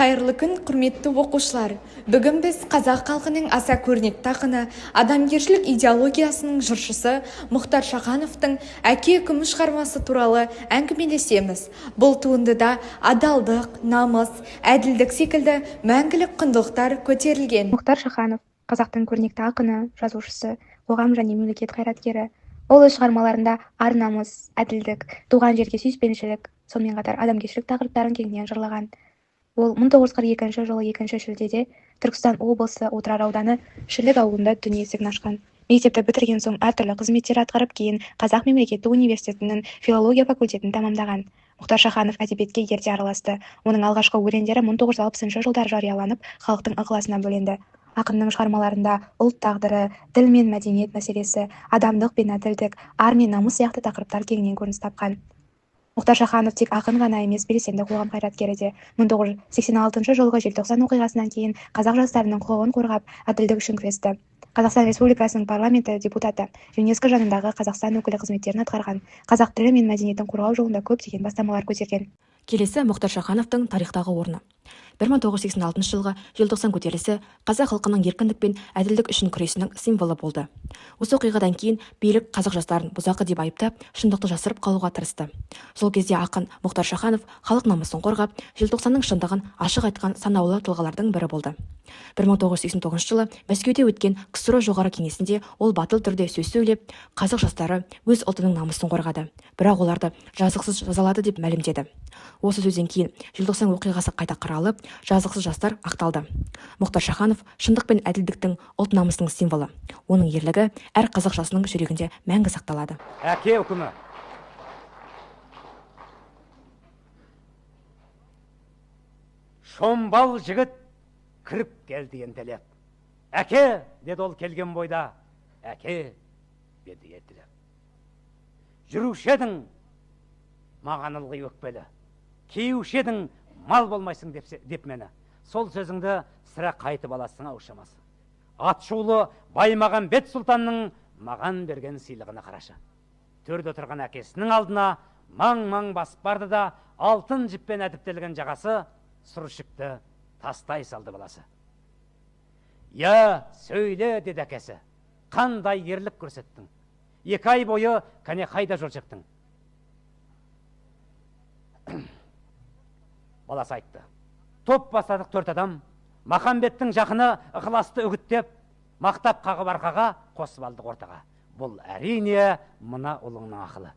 Қайырлы күн, құрметті оқушылар. Бүгін біз қазақ халқының аса көрнекті ақыны, адамгершілік идеологиясының жыршысы Мұхтар Шахановтың «Әке үкімі» шығармасы туралы әңгімелесеміз. Бұл туындыда адалдық, намыс, әділдік секілді мәңгілік құндылықтар көтерілген. Мұхтар Шаханов қазақтың көрнекті ақыны, жазушысы, қоғам және мемлекет қайраткері. Ол өз шығармаларында ар намыс, әділдік, туған жерге сүйіспеншілік, сонымен қатар адамгершілік тақырыптарын кеңінен жырлаған. Ол 1942 жылы 2 шілдеде Түркістан облысы Отырар ауданы Шілік ауылында дүние есігін ашқан. Мектепті бітірген соң әртүрлі қызметтер атқарып, кейін Қазақ мемлекеттік университетінің филология факультетін тәмамдаған. Мұхтар Шаханов әдебиетке ерте араласты. Оның алғашқы өлеңдері 1960 жылдары жарияланып, халықтың ықыласына бөленді. Ақынның шығармаларында ұлт тағдыры, тіл мен мәдениет мәселесі, адамдық пен әділдік, ар мен намыс сияқты тақырыптар кеңінен көрініс тапқан. Мұхтар Шаханов тек ақын ғана емес, белсенді қоғам қайраткері де. 1986 жылғы желтоқсан оқиғасынан кейін қазақ жастарының құқығын қорғап, әділдік үшін күресті. Қазақстан Республикасының парламенті депутаты, ЮНЕСКО жанындағы Қазақстан өкілі қызметтерін атқарған, қазақ тілі мен мәдениетін қорғау жолында көптеген бастамалар көтерген. Келесі Мұхтар Шахановтың тарихтағы орны. 1986 жылғы желтоқсан көтерілісі қазақ халқының еркіндік пен әділдік үшін күресінің символы болды. Осы оқиғадан кейін билік қазақ жастарын бұзақы деп айыптап, шындықты жасырып қалуға тырысты. Сол кезде ақын Мұхтар Шаханов халық намысын қорғап, желтоқсанның шындығын ашық айтқан санаулы тұлғалардың бірі болды. 1989 жылы Мәскеуде өткен КСРО жоғары кеңесінде ол батыл түрде сөз сөйлеп, қазақ жастары өз ұлтының намысын қорғады, бірақ оларды жазықсыз жазалады деп мәлімдеді. Осы сөзден кейін желтоқсан оқиғасы қайта қаралып, жазықсыз жастар ақталды. Мұхтар Шаханов шындық пен әділдіктің, ұлт намысының символы. Оның ерлігі әр қазақ жасының жүрегінде мәңгі сақталады. Әке үкімі. Шомбал жігіт кіріп келді ентелеп. Әке, деді ол келген бойда. Әке, деді ентелеп. Жүруші едің, маған ылғи өкпелі. Кейуші едің, мал болмайсың деп мені. Сол сөзіңді сірә қайтып аласың аушамасы. Атшулы Баймағамбет сұлтанның маған берген сыйлығына қарашы. Төрде отырған әкесінің алдына маң-маң басып барды да, алтын жіппен әдіптелген жағасы сұрышықты тастай салды баласы. Я, сөйле, деді әкесі. Қандай ерлік көрсеттің? 2 ай бойы кәне қайда жол шықтың? Баласы айтты. Топ бастадық 4 адам. Махамбеттің жақыны ықыласты үгіттеп, мақтап қағып арқаға, қосып алдық ортаға. Бұл әрине мына ұлыңның ақылы.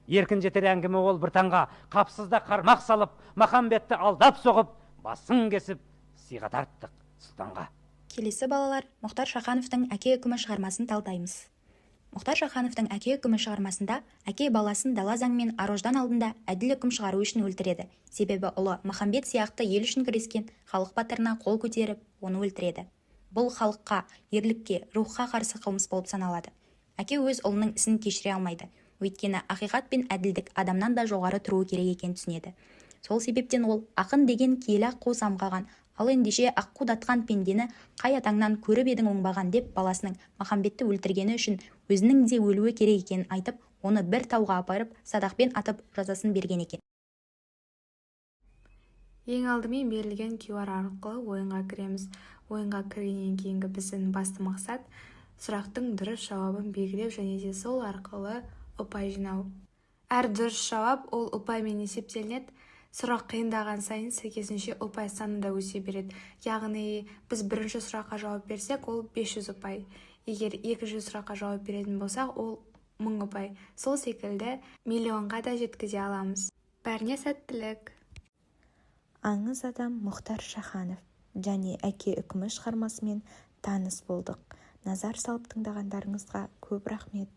Еркін жетер әңгіме ол бір таңға, қапсызда қармақ салып, Махамбетті алдап соғып, басын кесіп, сыйға тарттық сұлтанға. Келесі балалар, Мұхтар Шахановтың «Әке үкімі» шығармасын талдаймыз. Мұхтар Шахановтың «Әке үкімі» шығармасында әке баласын дала заңмен арождан алдында әділ үкім шығару үшін өлтіреді. Себебі ұлы Махамбет сияқты ел үшін күрескен халық батырына қол көтеріп, оны өлтіреді. Бұл халыққа, ерлікке, рухқа қарсы қылмыс болып саналады. Әке өз ұлының ісін кешіре алмайды. Өйткені ақиқат пен әділдік адамнан да жоғары тұруы керек екен түсінеді. Сол себептен ол ақын деген киелі аққу самғаған, ал ендеше аққудатқан пендені қай атаңнан көріп едің оңбаған деп баласының Махамбетті өлтіргені үшін өзінің де өлуі керек екенін айтып, оны бір тауға апарып, садақпен атып жазасын берген екен. Ең алдымен берілген QR арқылы ойынға кіреміз. Ойынға кіргеннен кейінгі біздің басты мақсат сұрақтың дұрыс жауабын белгілеу және де сол арқылы ұпай жинау. Әр дұрыс жауап ол ұпаймен есептелінеді. Сұрақ қиындаған сайын сәйкесінше ұпай саны да өсе береді. Яғни біз бірінші сұраққа жауап берсек, ол 500 ұпай. Егер екінші сұраққа жауап беретін болсақ, ол 1000 ұпай. Сол секілді миллионға да жеткізе аламыз. Бәріне сәттілік. Аңыз адам Мұхтар Шаханов және «Әке үкімі» шығармасымен таныс болдық. Назар салып тыңдағандарыңызға көп рахмет.